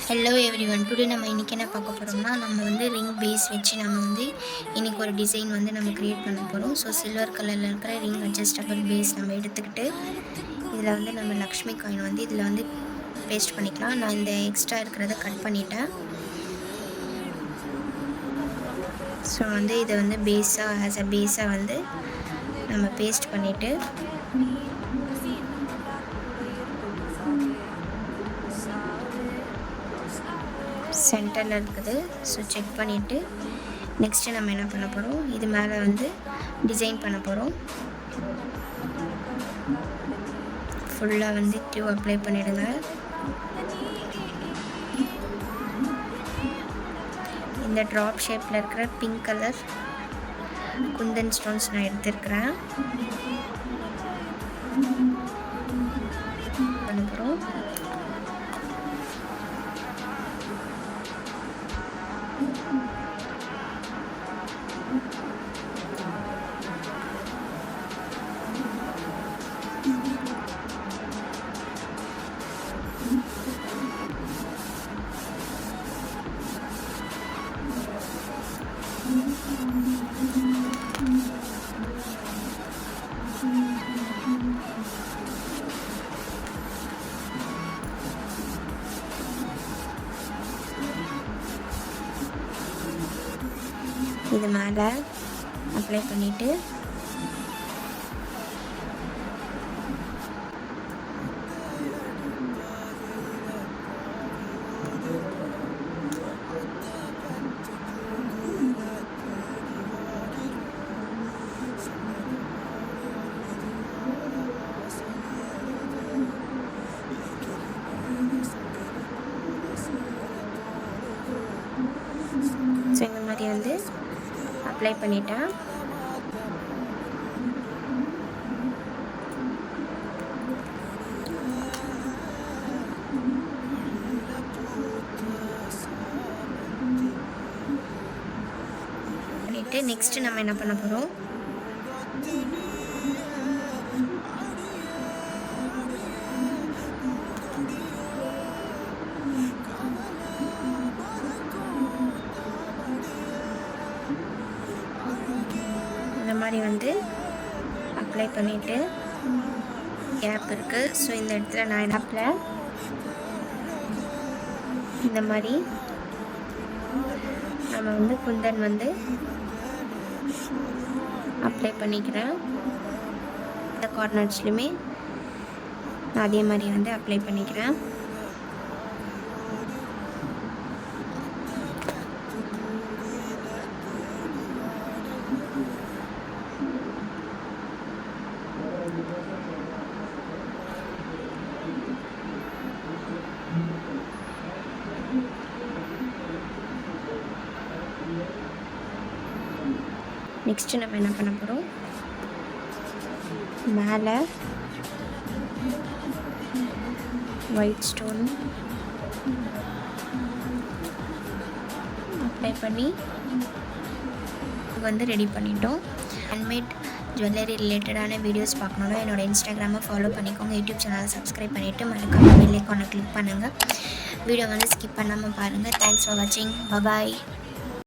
Hello everyone, today நம்ம இன்றைக்கி என்ன பார்க்க போகிறோம்னா, நம்ம வந்து ரிங் பேஸ் வச்சு நம்ம வந்து இன்றைக்கி ஒரு டிசைன் வந்து நம்ம க்ரியேட் பண்ண போகிறோம். ஸோ சில்வர் கலரில் இருக்கிற ரிங் அட்ஜஸ்டபிள் பேஸ் நம்ம எடுத்துக்கிட்டு இதில் வந்து நம்ம லக்ஷ்மி காயின் வந்து இதில் வந்து பேஸ்ட் பண்ணிக்கலாம். நான் இந்த எக்ஸ்ட்ரா இருக்கிறத கட் பண்ணிட்டேன். ஸோ வந்து இதை வந்து பேஸாக வந்து நம்ம பேஸ்ட் பண்ணிவிட்டு சென்டரில் இருக்குது. ஸோ செக் பண்ணிவிட்டு நெக்ஸ்ட்டு நம்ம என்ன பண்ண போகிறோம், இது மேலே வந்து டிசைன் பண்ண போகிறோம். ஃபுல்லாக வந்து க்ளூ அப்ளை பண்ணிவிடுங்க. இந்த ட்ராப் ஷேப்பில் இருக்கிற பிங்க் கலர் குந்தன் ஸ்டோன்ஸ் நான் எடுத்துருக்கிறேன். பண்ண போகிறோம். இது மேலே அப்ளை பண்ணிவிட்டு ஸோ இந்த மாதிரி வந்து அப்ளை பண்ணிட்டேன். நெக்ஸ்ட்டு நம்ம என்ன பண்ண போகிறோம், இந்த மாதிரி வந்து அப்ளை பண்ணிவிட்டு கேப் இருக்குது. ஸோ இந்த இடத்துல நான் கேப்பில் இந்த மாதிரி நம்ம வந்து குந்தன் வந்து அப்ளை பண்ணிக்கிறேன். இந்த கார்னர்ஸ்லையுமே நான் அதே மாதிரி வந்து அப்ளை பண்ணிக்கிறேன். நெக்ஸ்ட்டு நம்ம என்ன பண்ண போகிறோம், மேலே ஒயிட் ஸ்டோன் அப்ளை பண்ணி வந்து ரெடி பண்ணிட்டோம். ஹேண்ட்மேட் ஜுவல்லரி ரிலேட்டடான வீடியோஸ் பார்க்கணுன்னா என்னோடய இன்ஸ்டாகிராமை ஃபாலோ பண்ணிக்கோங்க. யூடியூப் சேனலை சப்ஸ்கிரைப் பண்ணிவிட்டு மறக்காம பெல் ஐகானை கிளிக் பண்ணுங்கள். வீடியோ வந்து ஸ்கிப் பண்ணாமல் பாருங்கள். தேங்க்ஸ் ஃபார் வாட்சிங். பாய்.